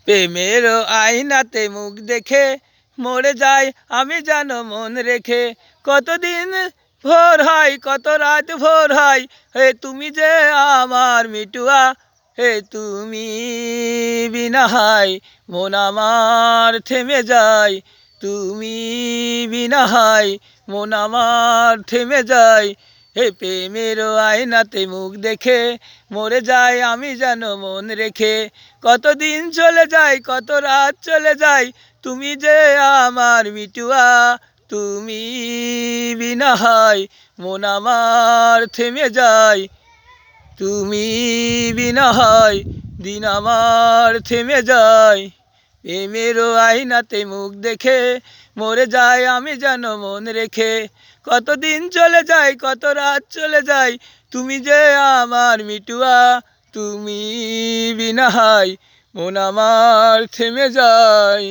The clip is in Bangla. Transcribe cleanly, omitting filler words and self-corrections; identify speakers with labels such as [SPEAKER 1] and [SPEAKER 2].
[SPEAKER 1] প্রেমের আয়নাতে মুখ দেখে মরে যাই আমি জানো মন রেখে। কতদিন ভোর হয় কত রাত ভোর হয়, হে তুমি যে আমার মিটুয়া, হে তুমি বিনা হয় মন আমার থেমে যায়, তুমি বিনা হয় মন আমার থেমে যায়। হে প্রেমের আয়নাতে মুখ দেখে মরে যায় আমি জানো মন রেখে। কতদিন চলে যায় কত রাত চলে যায়, তুমি যে আমার মিটুয়া, তুমি বিনা হয় মন আমার থেমে যায়, তুমি বিনা হয় দিন আমার থেমে যায়। প্রেমের আয়নাতে মুখ দেখে মরে যায় আমি জানো মন রেখে। কতদিন চলে যায় কত রাত চলে যায়, তুমি যে আমার মিটুয়া, তুমি বিনা হয় মন আমার থেমে যায়।